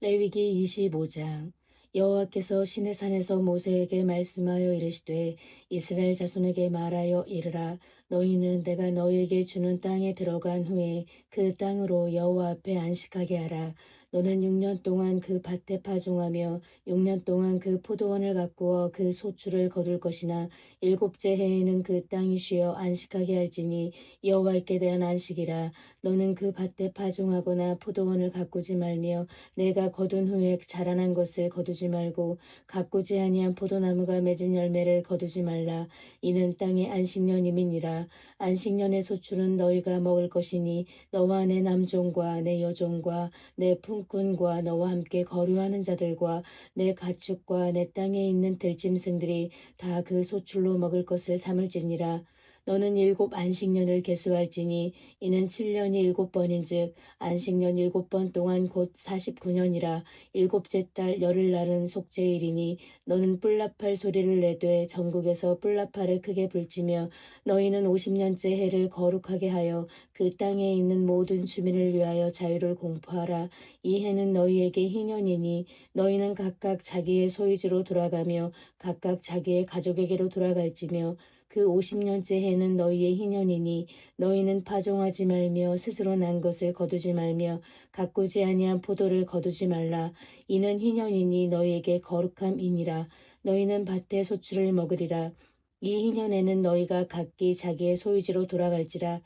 레위기 25장. 여호와께서 시내산에서 모세에게 말씀하여 이르시되 이스라엘 자손에게 말하여 이르라. 너희는 내가 너희에게 주는 땅에 들어간 후에 그 땅으로 여호와 앞에 안식하게 하라. 너는 6년 동안 그 밭에 파종하며 6년 동안 그 포도원을 가꾸어 그 소출을 거둘 것이나 일곱째 해에는 그 땅이 쉬어 안식하게 할지니 여호와께 대한 안식이라. 너는 그 밭에 파종하거나 포도원을 가꾸지 말며 내가 거둔 후에 자라난 것을 거두지 말고 가꾸지 아니한 포도나무가 맺은 열매를 거두지 말라. 이는 땅의 안식년임이니라. 안식년의 소출은 너희가 먹을 것이니 너와 내 남종과 내 여종과 내 품꾼과 너와 함께 거류하는 자들과 내 가축과 내 땅에 있는 들짐승들이 다 그 소출로 먹을 것을 삼을지니라. 너는 7안식년을 계수할지니 이는 7년이 7번인즉 안식년 7번 동안 곧 49년이라. 일곱째 달 열흘날은 속죄일이니 너는 뿔나팔 소리를 내되 전국에서 뿔나팔을 크게 불지며 너희는 50년째 해를 거룩하게 하여 그 땅에 있는 모든 주민을 위하여 자유를 공포하라. 이 해는 너희에게 희년이니 너희는 각각 자기의 소유지로 돌아가며 각각 자기의 가족에게로 돌아갈지며 그 50년째 해는 너희의 희년이니 너희는 파종하지 말며 스스로 난 것을 거두지 말며 가꾸지 아니한 포도를 거두지 말라. 이는 희년이니 너희에게 거룩함이니라. 너희는 밭의 소출을 먹으리라. 이 희년에는 너희가 각기 자기의 소유지로 돌아갈지라.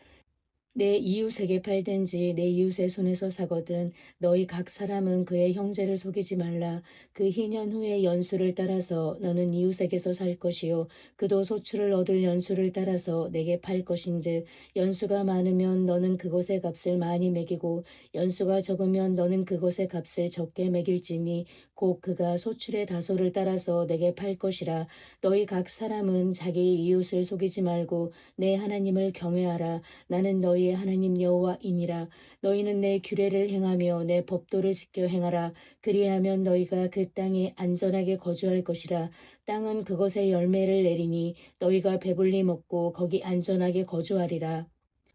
내 이웃에게 팔든지 내 이웃의 손에서 사거든 너희 각 사람은 그의 형제를 속이지 말라. 그 희년 후의 연수를 따라서 너는 이웃에게서 살 것이요 그도 소출을 얻을 연수를 따라서 내게 팔 것인즉 연수가 많으면 너는 그것의 값을 많이 매기고 연수가 적으면 너는 그것의 값을 적게 매길지니 곧 그가 소출의 다소를 따라서 내게 팔 것이라. 너희 각 사람은 자기 이웃을 속이지 말고 내 하나님을 경외하라. 나는 너희의 하나님 여호와이니라. 너희는 내 규례를 행하며 내 법도를 지켜 행하라. 그리하면 너희가 그 땅에 안전하게 거주할 것이라. 땅은 그것의 열매를 내리니 너희가 배불리 먹고 거기 안전하게 거주하리라.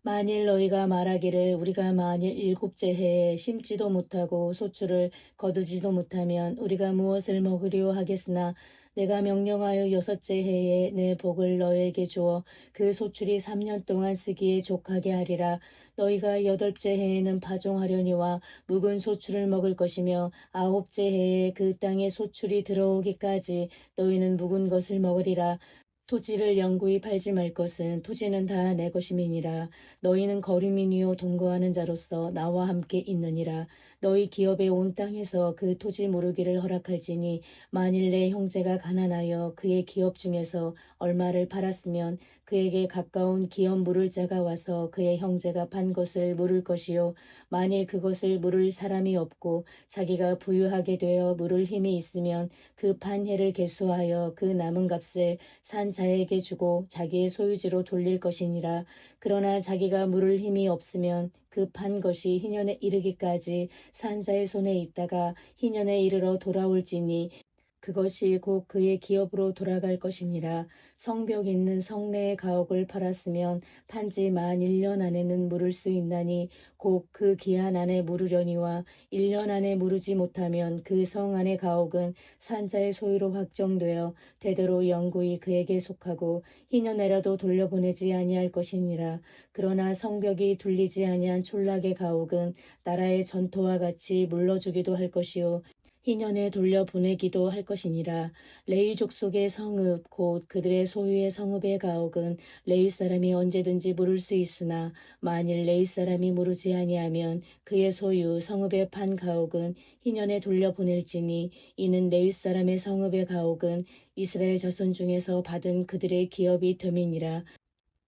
만일 너희가 말하기를 우리가 만일 일곱째 해에 심지도 못하고 소출을 거두지도 못하면 우리가 무엇을 먹으려 하겠으나 내가 명령하여 여섯째 해에 내 복을 너희에게 주어 그 소출이 3년 동안 쓰기에 족하게 하리라. 너희가 여덟째 해에는 파종하려니와 묵은 소출을 먹을 것이며 아홉째 해에 그 땅에 소출이 들어오기까지 너희는 묵은 것을 먹으리라. 토지를 영구히 팔지 말 것은 토지는 다 내 것임이니라. 너희는 거류민이요 동거하는 자로서 나와 함께 있느니라. 너희 기업의 온 땅에서 그 토지 무르기를 허락할지니 만일 내 형제가 가난하여 그의 기업 중에서 얼마를 팔았으면 그에게 가까운 기업 물을 자가 와서 그의 형제가 판 것을 물을 것이요 만일 그것을 물을 사람이 없고 자기가 부유하게 되어 물을 힘이 있으면 그 판 해를 계수하여 그 남은 값을 산 자에게 주고 자기의 소유지로 돌릴 것이니라. 그러나 자기가 물을 힘이 없으면 그 판 것이 희년에 이르기까지 산 자의 손에 있다가 희년에 이르러 돌아올지니 그것이 곧 그의 기업으로 돌아갈 것이니라. 성벽 있는 성내의 가옥을 팔았으면 판지 만 1년 안에는 물을 수 있나니 곧 그 기한 안에 물으려니와 1년 안에 물으지 못하면 그 성 안의 가옥은 산자의 소유로 확정되어 대대로 영구히 그에게 속하고 희년에라도 돌려보내지 아니할 것이니라. 그러나 성벽이 둘리지 아니한 촌락의 가옥은 나라의 전토와 같이 물러주기도 할 것이요 희년에 돌려보내기도 할 것이니라. 레위 족속의 성읍 곧 그들의 소유의 성읍의 가옥은 레위 사람이 언제든지 물을 수 있으나 만일 레위 사람이 물으지 아니하면 그의 소유 성읍의 판 가옥은 희년에 돌려보낼지니 이는 레위 사람의 성읍의 가옥은 이스라엘 자손 중에서 받은 그들의 기업이 됨이니라.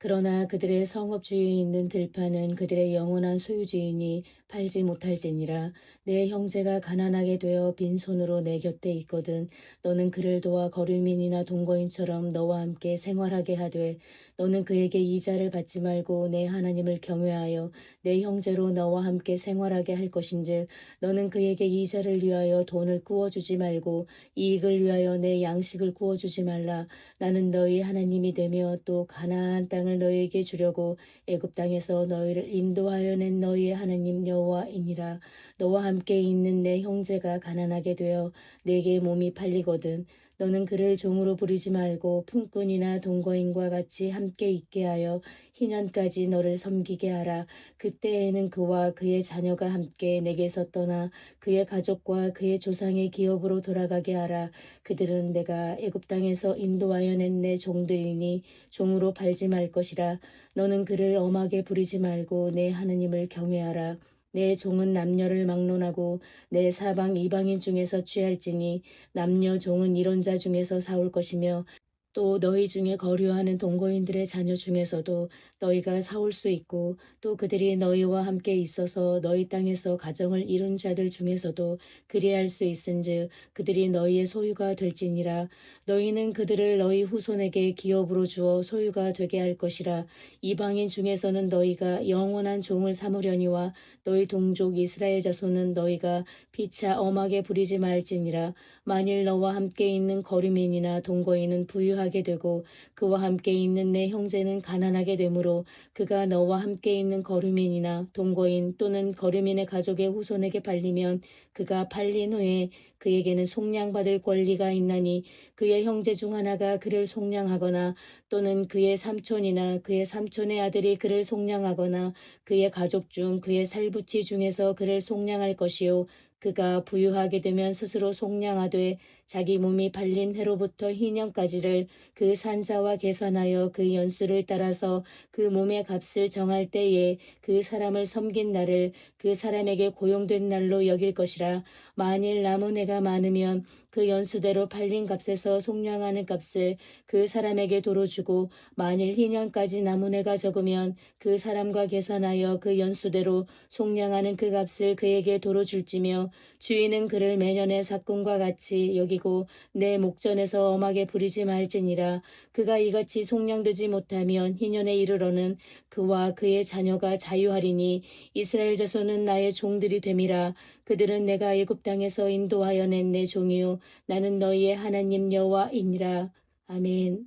그러나 그들의 성읍주에 있는 들판은 그들의 영원한 소유주이니 팔지 못할지니라. 내 형제가 가난하게 되어 빈손으로 내 곁에 있거든 너는 그를 도와 거류민이나 동거인처럼 너와 함께 생활하게 하되 너는 그에게 이자를 받지 말고 내 하나님을 경외하여 내 형제로 너와 함께 생활하게 할 것인즉 너는 그에게 이자를 위하여 돈을 구워주지 말고 이익을 위하여 내 양식을 구워주지 말라. 나는 너희 하나님이 되며 또 가나안 땅을 너희에게 주려고 애굽 땅에서 너희를 인도하여 낸 너희의 하나님 여호와이니라. 너와 함께 있는 내 형제가 가난하게 되어 내게 몸이 팔리거든 너는 그를 종으로 부리지 말고 품꾼이나 동거인과 같이 함께 있게 하여 희년까지 너를 섬기게 하라. 그때에는 그와 그의 자녀가 함께 내게서 떠나 그의 가족과 그의 조상의 기업으로 돌아가게 하라. 그들은 내가 애굽 땅에서 인도하여 낸 내 종들이니 종으로 팔지 말 것이라. 너는 그를 엄하게 부리지 말고 내 하느님을 경외하라. 내 종은 남녀를 막론하고 내 사방 이방인 중에서 취할지니 남녀 종은 이런 자 중에서 사올 것이며 또 너희 중에 거류하는 동거인들의 자녀 중에서도 너희가 사올 수 있고 또 그들이 너희와 함께 있어서 너희 땅에서 가정을 이룬 자들 중에서도 그리할 수 있은즉 그들이 너희의 소유가 될지니라. 너희는 그들을 너희 후손에게 기업으로 주어 소유가 되게 할 것이라. 이방인 중에서는 너희가 영원한 종을 삼으려니와 너희 동족 이스라엘 자손은 너희가 피차 엄하게 부리지 말지니라. 만일 너와 함께 있는 거류민이나 동거인은 부유하게 되고 그와 함께 있는 내 형제는 가난하게 되므로 그가 너와 함께 있는 거류민이나 동거인 또는 거류민의 가족의 후손에게 팔리면 그가 팔린 후에 그에게는 속량받을 권리가 있나니 그의 형제 중 하나가 그를 속량하거나 또는 그의 삼촌이나 그의 삼촌의 아들이 그를 속량하거나 그의 가족 중 그의 살부치 중에서 그를 속량할 것이요 그가 부유하게 되면 스스로 속량하되 자기 몸이 팔린 해로부터 희년까지를 그 산자와 계산하여 그 연수를 따라서 그 몸의 값을 정할 때에 그 사람을 섬긴 날을 그 사람에게 고용된 날로 여길 것이라. 만일 남은 해가 많으면 그 연수대로 팔린 값에서 속량하는 값을 그 사람에게 도로 주고 만일 희년까지 남은 해가 적으면 그 사람과 계산하여 그 연수대로 속량하는 그 값을 그에게 도로 줄지며 주인은 그를 매년의 삭금과 같이 여기고 내 목전에서 엄하게 부리지 말지니라. 그가 이같이 속량되지 못하면 희년에 이르러는 그와 그의 자녀가 자유하리니 이스라엘 자손은 나의 종들이 됨이라. 그들은 내가 애굽 땅에서 인도하여 낸 내 종이요 나는 너희의 하나님 여호와이니라. 아멘.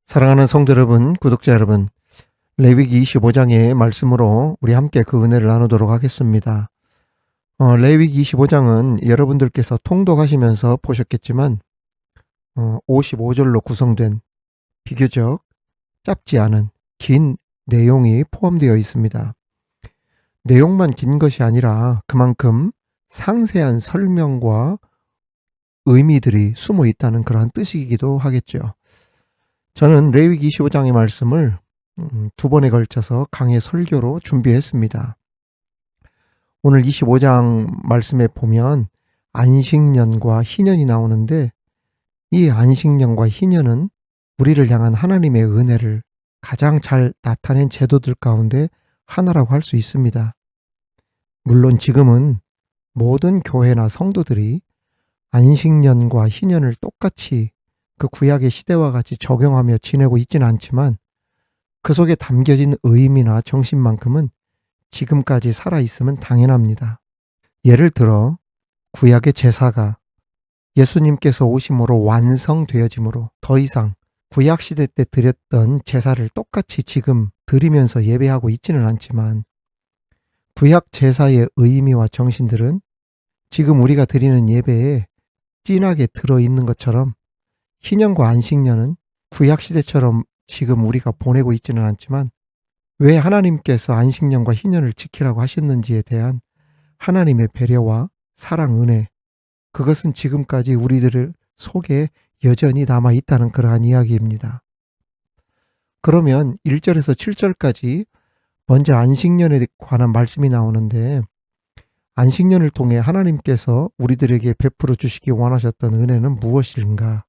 사랑하는 성도 여러분, 구독자 여러분, 레위기 25장의 말씀으로 우리 함께 그 은혜를 나누도록 하겠습니다. 레위기 25장은 여러분들께서 통독하시면서 보셨겠지만 55절로 구성된 비교적 짧지 않은 긴 내용이 포함되어 있습니다. 내용만 긴 것이 아니라 그만큼 상세한 설명과 의미들이 숨어 있다는 그러한 뜻이기도 하겠죠. 저는 레위기 25장의 말씀을 두 번에 걸쳐서 강의 설교로 준비했습니다. 오늘 25장 말씀에 보면 안식년과 희년이 나오는데 이 안식년과 희년은 우리를 향한 하나님의 은혜를 가장 잘 나타낸 제도들 가운데 하나라고 할 수 있습니다. 물론 지금은 모든 교회나 성도들이 안식년과 희년을 똑같이 그 구약의 시대와 같이 적용하며 지내고 있지는 않지만 그 속에 담겨진 의미나 정신만큼은 지금까지 살아있으면 당연합니다. 예를 들어 구약의 제사가 예수님께서 오심으로 완성되어짐으로 더 이상 구약시대 때 드렸던 제사를 똑같이 지금 드리면서 예배하고 있지는 않지만 구약 제사의 의미와 정신들은 지금 우리가 드리는 예배에 진하게 들어있는 것처럼 희년과 안식년은 구약시대처럼 지금 우리가 보내고 있지는 않지만 왜 하나님께서 안식년과 희년을 지키라고 하셨는지에 대한 하나님의 배려와 사랑, 은혜, 그것은 지금까지 우리들 속에 여전히 남아있다는 그러한 이야기입니다. 그러면 1절에서 7절까지 먼저 안식년에 관한 말씀이 나오는데 안식년을 통해 하나님께서 우리들에게 베풀어 주시기 원하셨던 은혜는 무엇인가?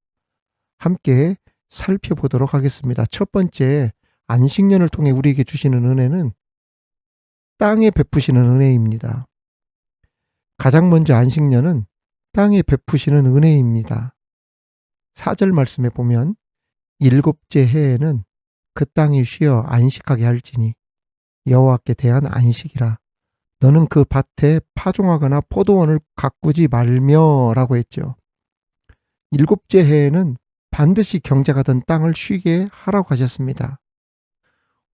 함께 살펴보도록 하겠습니다. 첫 번째, 안식년을 통해 우리에게 주시는 은혜는 땅에 베푸시는 은혜입니다. 가장 먼저 안식년은 땅에 베푸시는 은혜입니다. 4절 말씀에 보면 일곱째 해에는 그 땅이 쉬어 안식하게 할지니 여호와께 대한 안식이라. 너는 그 밭에 파종하거나 포도원을 가꾸지 말며라고 했죠. 일곱째 해에는 반드시 경작하던 땅을 쉬게 하라고 하셨습니다.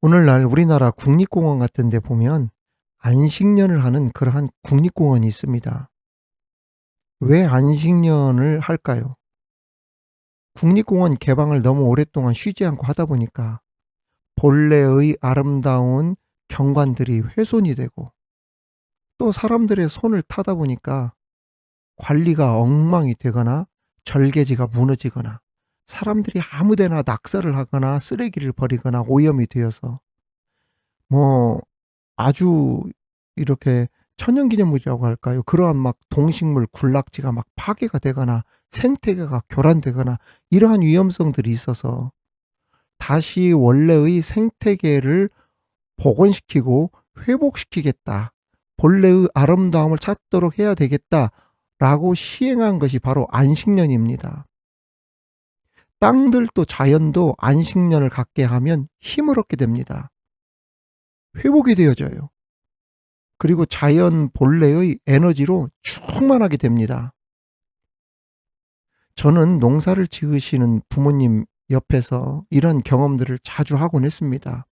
오늘날 우리나라 국립공원 같은 데 보면 안식년을 하는 그러한 국립공원이 있습니다. 왜 안식년을 할까요? 국립공원 개방을 너무 오랫동안 쉬지 않고 하다 보니까 본래의 아름다운 경관들이 훼손이 되고 또 사람들의 손을 타다 보니까 관리가 엉망이 되거나 절개지가 무너지거나 사람들이 아무데나 낙서를 하거나 쓰레기를 버리거나 오염이 되어서 뭐 아주 이렇게 천연기념물이라고 할까요? 그러한 막 동식물 군락지가 막 파괴가 되거나 생태계가 교란되거나 이러한 위험성들이 있어서 다시 원래의 생태계를 복원시키고 회복시키겠다. 본래의 아름다움을 찾도록 해야 되겠다라고 시행한 것이 바로 안식년입니다. 땅들도 자연도 안식년을 갖게 하면 힘을 얻게 됩니다. 회복이 되어져요. 그리고 자연 본래의 에너지로 충만하게 됩니다. 저는 농사를 지으시는 부모님 옆에서 이런 경험들을 자주 하곤 했습니다.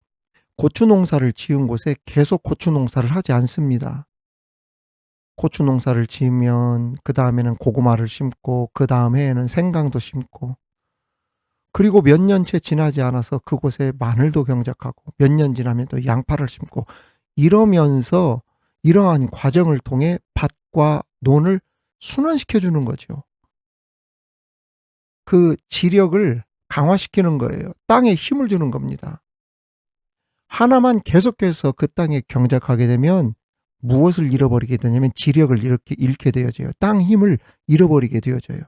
고추 농사를 지은 곳에 계속 고추 농사를 하지 않습니다. 고추 농사를 지으면 그 다음에는 고구마를 심고 그 다음 해에는 생강도 심고 그리고 몇 년째 지나지 않아서 그곳에 마늘도 경작하고 몇 년 지나면 또 양파를 심고 이러면서 이러한 과정을 통해 밭과 논을 순환시켜 주는 거죠. 그 지력을 강화시키는 거예요. 땅에 힘을 주는 겁니다. 하나만 계속해서 그 땅에 경작하게 되면 무엇을 잃어버리게 되냐면 지력을 이렇게 잃게 되어져요. 땅 힘을 잃어버리게 되어져요.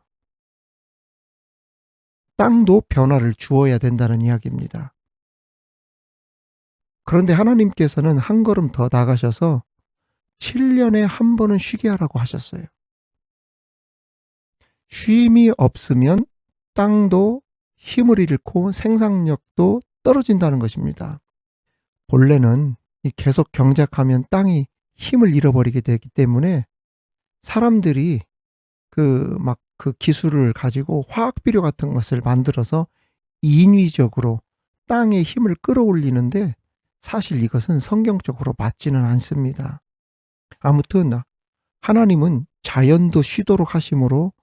땅도 변화를 주어야 된다는 이야기입니다. 그런데 하나님께서는 한 걸음 더 나가셔서 7년에 한 번은 쉬게 하라고 하셨어요. 쉼이 없으면 땅도 힘을 잃고 생산력도 떨어진다는 것입니다. 본래는 계속 경작하면 땅이 힘을 잃어버리게 되기 때문에 사람들이 그 기술을 가지고 화학비료 같은 것을 만들어서 인위적으로 땅의 힘을 끌어올리는데 사실 이것은 성경적으로 맞지는 않습니다. 아무튼 하나님은 자연도 쉬도록 하심으로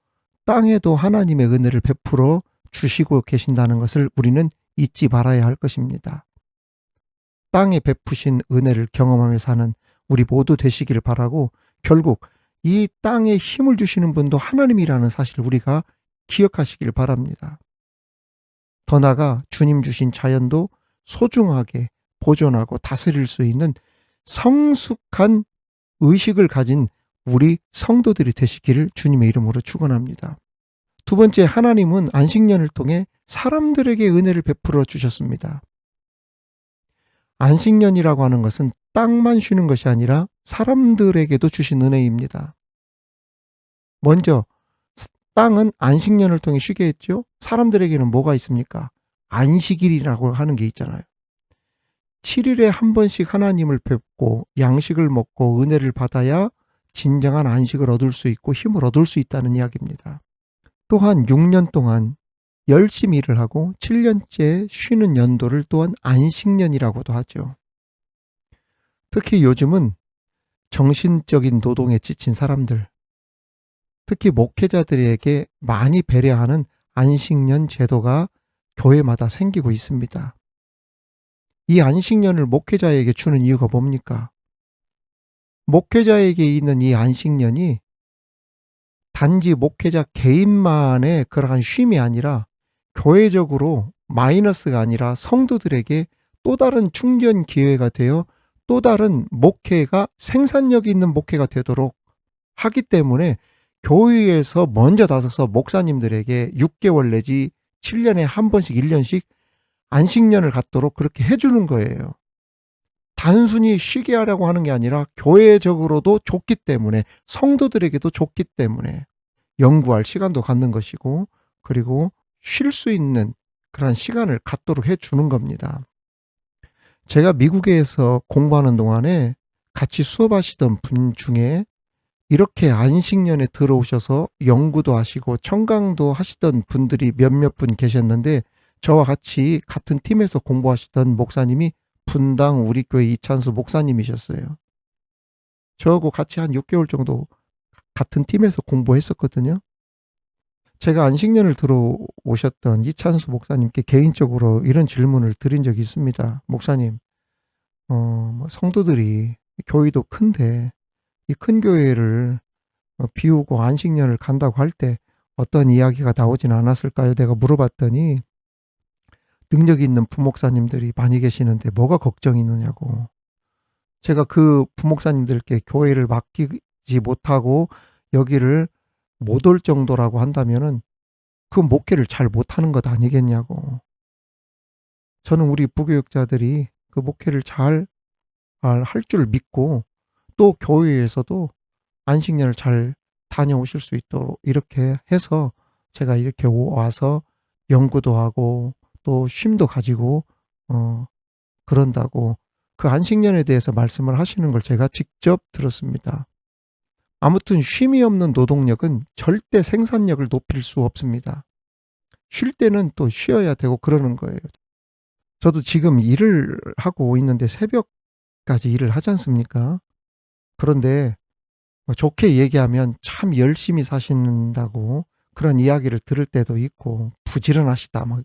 땅에도 하나님의 은혜를 베풀어 주시고 계신다는 것을 우리는 잊지 말아야 할 것입니다. 땅에 베푸신 은혜를 경험하며 사는 우리 모두 되시기를 바라고 결국 이 땅에 힘을 주시는 분도 하나님이라는 사실을 우리가 기억하시길 바랍니다. 더 나아가 주님 주신 자연도 소중하게 보존하고 다스릴 수 있는 성숙한 의식을 가진 우리 성도들이 되시기를 주님의 이름으로 축원합니다. 두 번째, 하나님은 안식년을 통해 사람들에게 은혜를 베풀어 주셨습니다. 안식년이라고 하는 것은 땅만 쉬는 것이 아니라 사람들에게도 주신 은혜입니다. 먼저 땅은 안식년을 통해 쉬게 했죠. 사람들에게는 뭐가 있습니까? 안식일이라고 하는 게 있잖아요. 7일에 한 번씩 하나님을 뵙고 양식을 먹고 은혜를 받아야 진정한 안식을 얻을 수 있고 힘을 얻을 수 있다는 이야기입니다. 또한 6년 동안 열심히 일을 하고 7년째 쉬는 연도를 또한 안식년이라고도 하죠. 특히 요즘은 정신적인 노동에 지친 사람들, 특히 목회자들에게 많이 배려하는 안식년 제도가 교회마다 생기고 있습니다. 이 안식년을 목회자에게 주는 이유가 뭡니까? 목회자에게 있는 이 안식년이 단지 목회자 개인만의 그러한 쉼이 아니라 교회적으로 마이너스가 아니라 성도들에게 또 다른 충전 기회가 되어 또 다른 목회가 생산력 있는 목회가 되도록 하기 때문에 교회에서 먼저 나서서 목사님들에게 6개월 내지 7년에 한 번씩 1년씩 안식년을 갖도록 그렇게 해주는 거예요. 단순히 쉬게 하려고 하는 게 아니라 교회적으로도 좋기 때문에 성도들에게도 좋기 때문에 연구할 시간도 갖는 것이고 그리고 쉴 수 있는 그런 시간을 갖도록 해주는 겁니다. 제가 미국에서 공부하는 동안에 같이 수업하시던 분 중에 이렇게 안식년에 들어오셔서 연구도 하시고 청강도 하시던 분들이 몇몇 분 계셨는데, 저와 같이 같은 팀에서 공부하시던 목사님이 분당 우리 교회 이찬수 목사님이셨어요. 저하고 같이 한 6개월 정도 같은 팀에서 공부했었거든요. 제가 안식년을 들어오셨던 이찬수 목사님께 개인적으로 이런 질문을 드린 적이 있습니다. 목사님, 성도들이 교회도 큰데 이 큰 교회를 비우고 안식년을 간다고 할 때 어떤 이야기가 나오진 않았을까요? 내가 물어봤더니 능력 있는 부목사님들이 많이 계시는데 뭐가 걱정이 있느냐고. 제가 그 부목사님들께 교회를 맡기지 못하고 여기를 못 올 정도라고 한다면은 그 목회를 잘 못하는 것 아니겠냐고. 저는 우리 부교육자들이 그 목회를 잘 할 줄 믿고, 또 교회에서도 안식년을 잘 다녀오실 수 있도록 이렇게 해서 제가 이렇게 와서 연구도 하고 또 쉼도 가지고 그런다고 그 안식년에 대해서 말씀을 하시는 걸 제가 직접 들었습니다. 아무튼 쉼이 없는 노동력은 절대 생산력을 높일 수 없습니다. 쉴 때는 또 쉬어야 되고 그러는 거예요. 저도 지금 일을 하고 있는데 새벽까지 일을 하지 않습니까? 그런데 좋게 얘기하면 참 열심히 사신다고 그런 이야기를 들을 때도 있고, 부지런하시다 막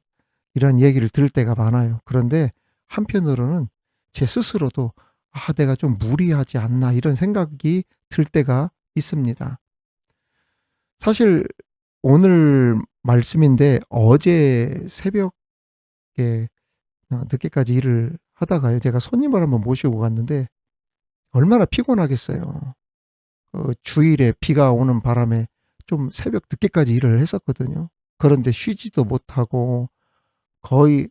이런 얘기를 들을 때가 많아요. 그런데 한편으로는 제 스스로도 내가 좀 무리하지 않나 이런 생각이 들 때가 있습니다. 사실 오늘 말씀인데, 어제 새벽에 늦게까지 일을 하다가요, 제가 손님을 한번 모시고 갔는데 얼마나 피곤하겠어요. 주일에 비가 오는 바람에 좀 새벽 늦게까지 일을 했었거든요. 그런데 쉬지도 못하고 거의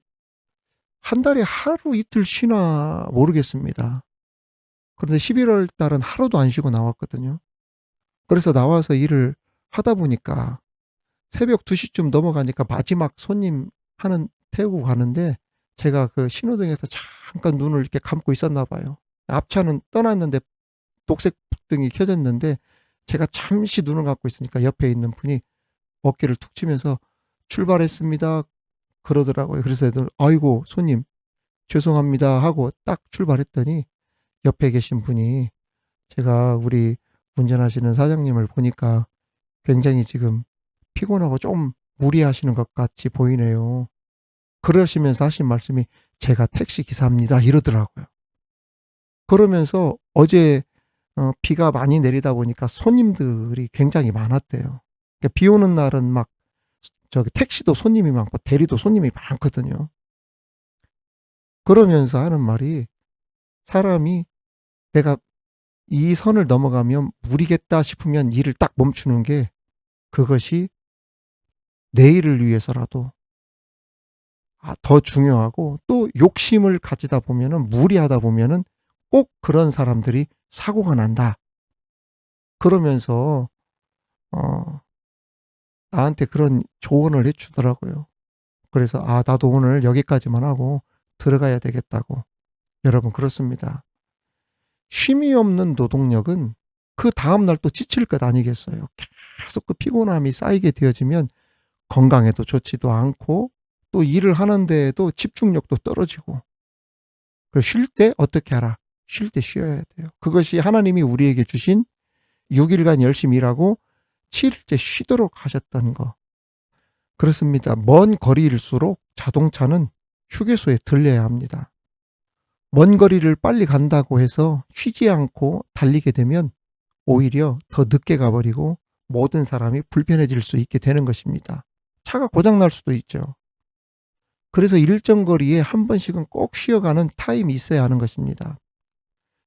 한 달에 하루 이틀 쉬나 모르겠습니다. 그런데 11월 달은 하루도 안 쉬고 나왔거든요. 그래서 나와서 일을 하다 보니까 새벽 2시쯤 넘어가니까 마지막 손님 태우고 가는데, 제가 그 신호등에서 잠깐 눈을 이렇게 감고 있었나 봐요. 앞차는 떠났는데 녹색 등이 켜졌는데 제가 잠시 눈을 감고 있으니까 옆에 있는 분이 어깨를 툭 치면서 출발했습니다 그러더라고요. 그래서 애들 아이고 손님 죄송합니다 하고 딱 출발했더니, 옆에 계신 분이 제가 우리 운전하시는 사장님을 보니까 굉장히 지금 피곤하고 좀 무리하시는 것 같이 보이네요. 그러시면서 하신 말씀이 제가 택시 기사입니다 이러더라고요. 그러면서 어제 비가 많이 내리다 보니까 손님들이 굉장히 많았대요. 그러니까 비 오는 날은 막 택시도 손님이 많고 대리도 손님이 많거든요. 그러면서 하는 말이, 사람이 내가 이 선을 넘어가면 무리겠다 싶으면 일을 딱 멈추는 게, 그것이 내일을 위해서라도 더 중요하고, 또 욕심을 가지다 보면은, 무리하다 보면은 꼭 그런 사람들이 사고가 난다. 그러면서 나한테 그런 조언을 해주더라고요. 그래서 나도 오늘 여기까지만 하고 들어가야 되겠다고. 여러분 그렇습니다. 쉼이 없는 노동력은 그 다음날 또 지칠 것 아니겠어요. 계속 그 피곤함이 쌓이게 되어지면 건강에도 좋지도 않고, 또 일을 하는데에도 집중력도 떨어지고. 쉴 때 어떻게 하라? 쉴 때 쉬어야 돼요. 그것이 하나님이 우리에게 주신 6일간 열심히 일하고 7일째 쉬도록 하셨던 거. 그렇습니다. 먼 거리일수록 자동차는 휴게소에 들려야 합니다. 먼 거리를 빨리 간다고 해서 쉬지 않고 달리게 되면 오히려 더 늦게 가버리고 모든 사람이 불편해질 수 있게 되는 것입니다. 차가 고장날 수도 있죠. 그래서 일정 거리에 한 번씩은 꼭 쉬어가는 타임이 있어야 하는 것입니다.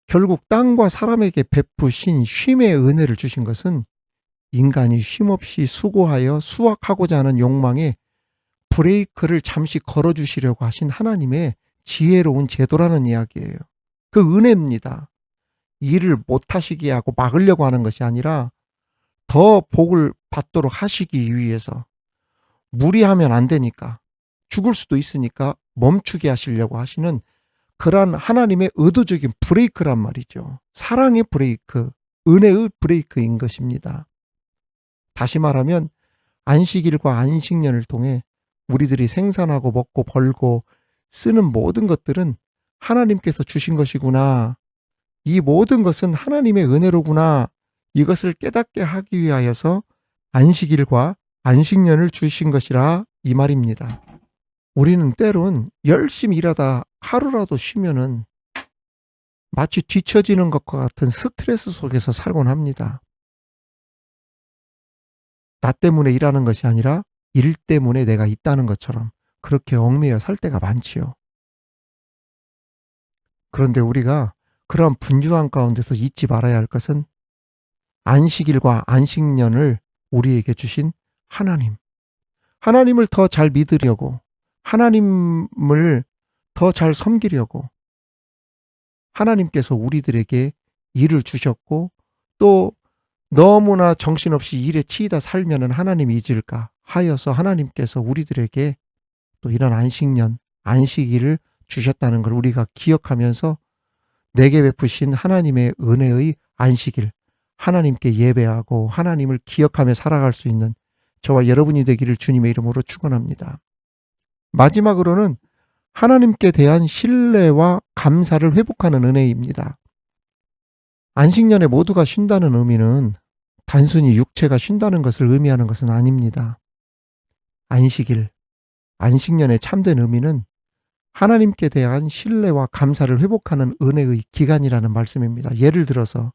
결국 땅과 사람에게 베푸신 쉼의 은혜를 주신 것은 인간이 쉼없이 수고하여 수확하고자 하는 욕망에 브레이크를 잠시 걸어주시려고 하신 하나님의 지혜로운 제도라는 이야기예요. 그 은혜입니다. 일을 못하시게 하고 막으려고 하는 것이 아니라 더 복을 받도록 하시기 위해서. 무리하면 안 되니까, 죽을 수도 있으니까 멈추게 하시려고 하시는 그러한 하나님의 의도적인 브레이크란 말이죠. 사랑의 브레이크, 은혜의 브레이크인 것입니다. 다시 말하면 안식일과 안식년을 통해 우리들이 생산하고 먹고 벌고 쓰는 모든 것들은 하나님께서 주신 것이구나. 이 모든 것은 하나님의 은혜로구나. 이것을 깨닫게 하기 위하여서 안식일과 안식년을 주신 것이라 이 말입니다. 우리는 때론 열심히 일하다 하루라도 쉬면은 마치 뒤처지는 것과 같은 스트레스 속에서 살곤 합니다. 나 때문에 일하는 것이 아니라 일 때문에 내가 있다는 것처럼 그렇게 얽매여 살 때가 많지요. 그런데 우리가 그런 분주한 가운데서 잊지 말아야 할 것은 안식일과 안식년을 우리에게 주신 하나님. 하나님을 더 잘 믿으려고, 하나님을 더 잘 섬기려고 하나님께서 우리들에게 일을 주셨고, 또 너무나 정신없이 일에 치이다 살면은 하나님이 잊을까 하여서 하나님께서 우리들에게 또 이런 안식년, 안식일을 주셨다는 걸 우리가 기억하면서 내게 베푸신 하나님의 은혜의 안식일, 하나님께 예배하고 하나님을 기억하며 살아갈 수 있는 저와 여러분이 되기를 주님의 이름으로 축원합니다. 마지막으로는 하나님께 대한 신뢰와 감사를 회복하는 은혜입니다. 안식년에 모두가 쉰다는 의미는 단순히 육체가 쉰다는 것을 의미하는 것은 아닙니다. 안식일, 안식년의 참된 의미는 하나님께 대한 신뢰와 감사를 회복하는 은혜의 기간이라는 말씀입니다. 예를 들어서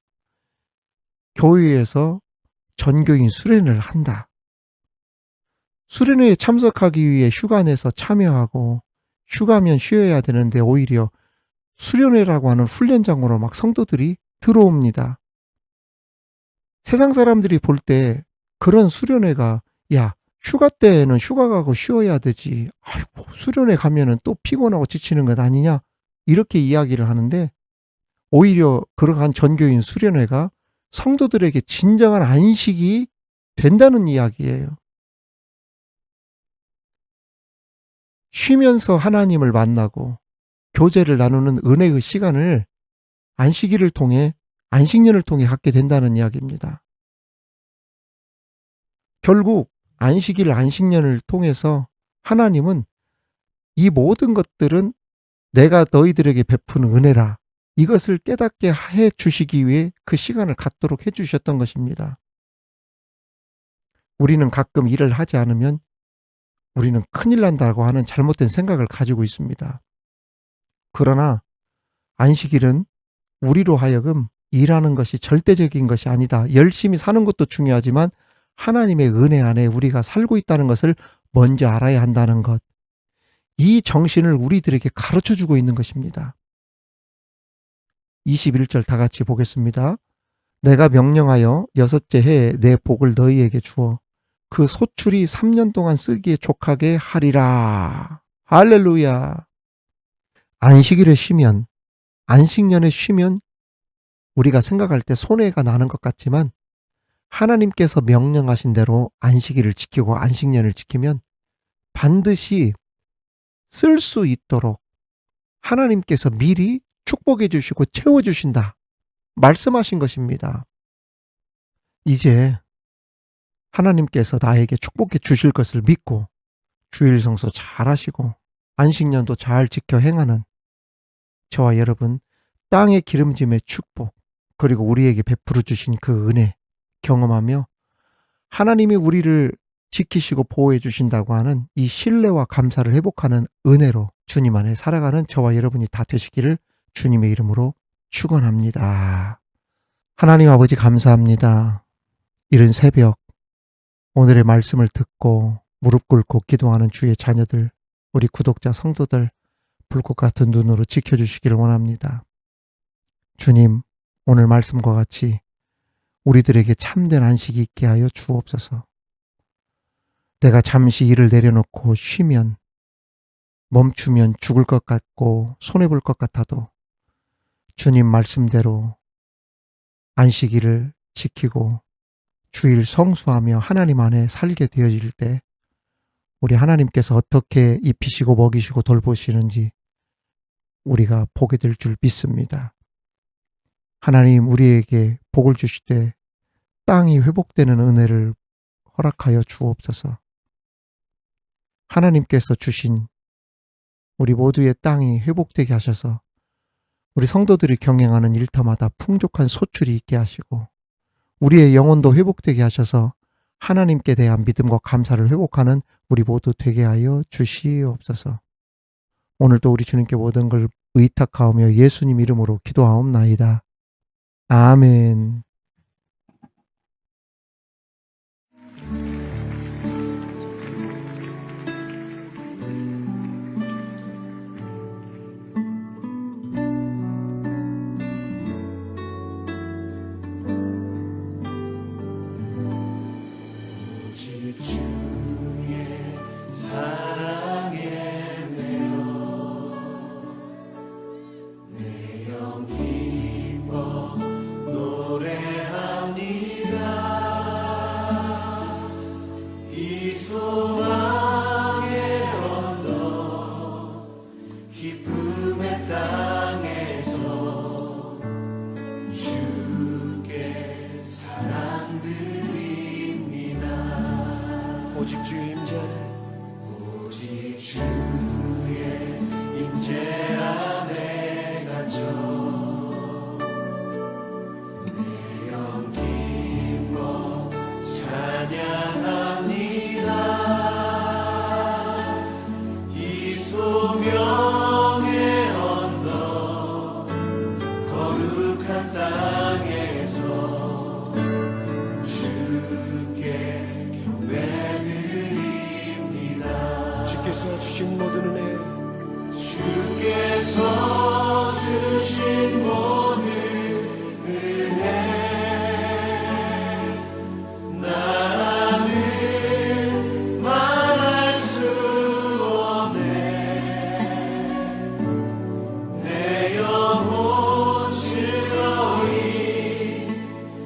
교회에서 전교인 수련회를 한다. 수련회에 참석하기 위해 휴가 내서 참여하고 휴가면 쉬어야 되는데 오히려 수련회라고 하는 훈련장으로 막 성도들이 들어옵니다. 세상 사람들이 볼 때 그런 수련회가 야 휴가 때에는 휴가 가고 쉬어야 되지. 아이고 수련회 가면은 또 피곤하고 지치는 것 아니냐? 이렇게 이야기를 하는데 오히려 그러한 전교인 수련회가 성도들에게 진정한 안식이 된다는 이야기예요. 쉬면서 하나님을 만나고 교제를 나누는 은혜의 시간을 안식일을 통해 안식년을 통해 갖게 된다는 이야기입니다. 결국 안식일, 안식년을 통해서 하나님은 이 모든 것들은 내가 너희들에게 베푸는 은혜라. 이것을 깨닫게 해 주시기 위해 그 시간을 갖도록 해 주셨던 것입니다. 우리는 가끔 일을 하지 않으면 우리는 큰일 난다고 하는 잘못된 생각을 가지고 있습니다. 그러나 안식일은 우리로 하여금 일하는 것이 절대적인 것이 아니다. 열심히 사는 것도 중요하지만 하나님의 은혜 안에 우리가 살고 있다는 것을 먼저 알아야 한다는 것. 이 정신을 우리들에게 가르쳐주고 있는 것입니다. 21절 다 같이 보겠습니다. 내가 명령하여 6째 해에 내 복을 너희에게 주어 그 소출이 3년 동안 쓰기에 족하게 하리라. 할렐루야. 안식일에 쉬면, 안식년에 쉬면 우리가 생각할 때 손해가 나는 것 같지만 하나님께서 명령하신 대로 안식일을 지키고 안식년을 지키면 반드시 쓸 수 있도록 하나님께서 미리 축복해 주시고 채워주신다. 말씀하신 것입니다. 이제 하나님께서 나에게 축복해 주실 것을 믿고 주일 성수 잘 하시고 안식년도 잘 지켜 행하는 저와 여러분 땅의 기름짐의 축복 그리고 우리에게 베풀어 주신 그 은혜 경험하며 하나님이 우리를 지키시고 보호해 주신다고 하는 이 신뢰와 감사를 회복하는 은혜로 주님 안에 살아가는 저와 여러분이 다 되시기를 주님의 이름으로 축원합니다. 하나님 아버지 감사합니다. 이른 새벽 오늘의 말씀을 듣고 무릎 꿇고 기도하는 주의 자녀들, 우리 구독자 성도들 불꽃 같은 눈으로 지켜주시기를 원합니다. 주님, 오늘 말씀과 같이 우리들에게 참된 안식이 있게 하여 주옵소서. 내가 잠시 일을 내려놓고 쉬면, 멈추면 죽을 것 같고 손해볼 것 같아도 주님 말씀대로 안식일을 지키고 주일 성수하며 하나님 안에 살게 되어질 때 우리 하나님께서 어떻게 입히시고 먹이시고 돌보시는지 우리가 보게 될 줄 믿습니다. 하나님 우리에게 복을 주실 때 땅이 회복되는 은혜를 허락하여 주옵소서. 하나님께서 주신 우리 모두의 땅이 회복되게 하셔서 우리 성도들이 경영하는 일터마다 풍족한 소출이 있게 하시고 우리의 영혼도 회복되게 하셔서 하나님께 대한 믿음과 감사를 회복하는 우리 모두 되게 하여 주시옵소서. 오늘도 우리 주님께 모든 걸 의탁하오며 예수님 이름으로 기도하옵나이다. 아멘. 오직 주의 임재 안에 오직 주의 임재 안에 갇혀 내 영 기뻐 찬양합니다. 이 소명의 언덕 거룩한 땅에서 주께 경배드립니다. 주께서 주신 모든 은혜 주께서 주신 모든 은혜 나는 말할 수 없네. 내 영혼 즐거이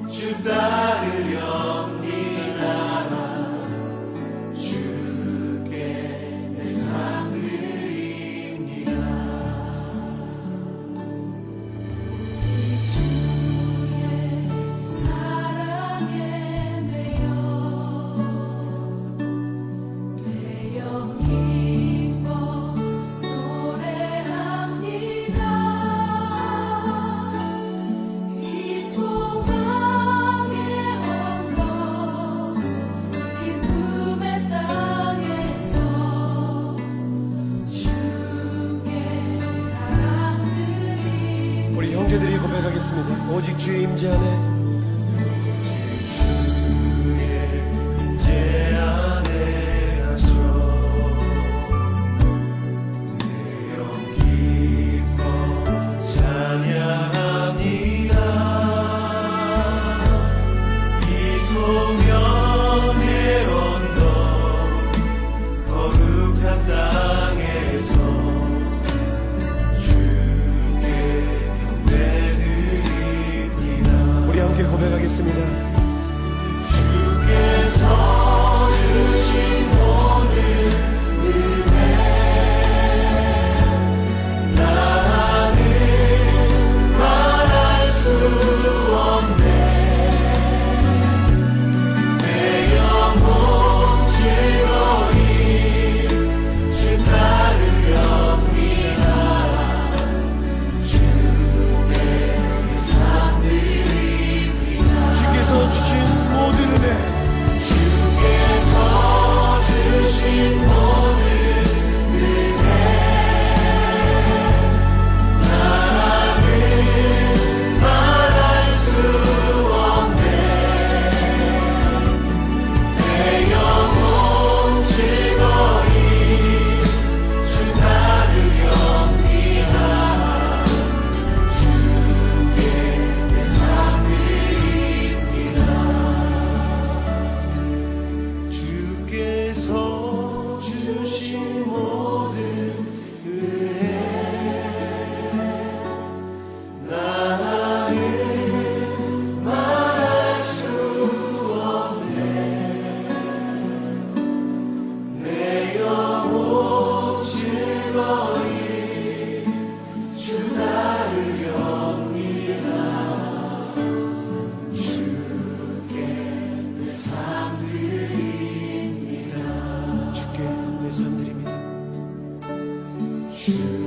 주 따르렵니다. 주께 내 삶 드립니다. 사랑에 매여 내 영 기뻐 노래합니다. 이 소망의 언덕 기쁨의 땅에서 주께 사랑드립니다. 우리 형제들이 고백하겠습니다. 오직 주의 임재 안에 임재 안에 갇혀 내 영 기뻐 찬양합니다. 이 소명의 언덕 거룩한 땅에서 주께 경배드립니다. 우리 함께 주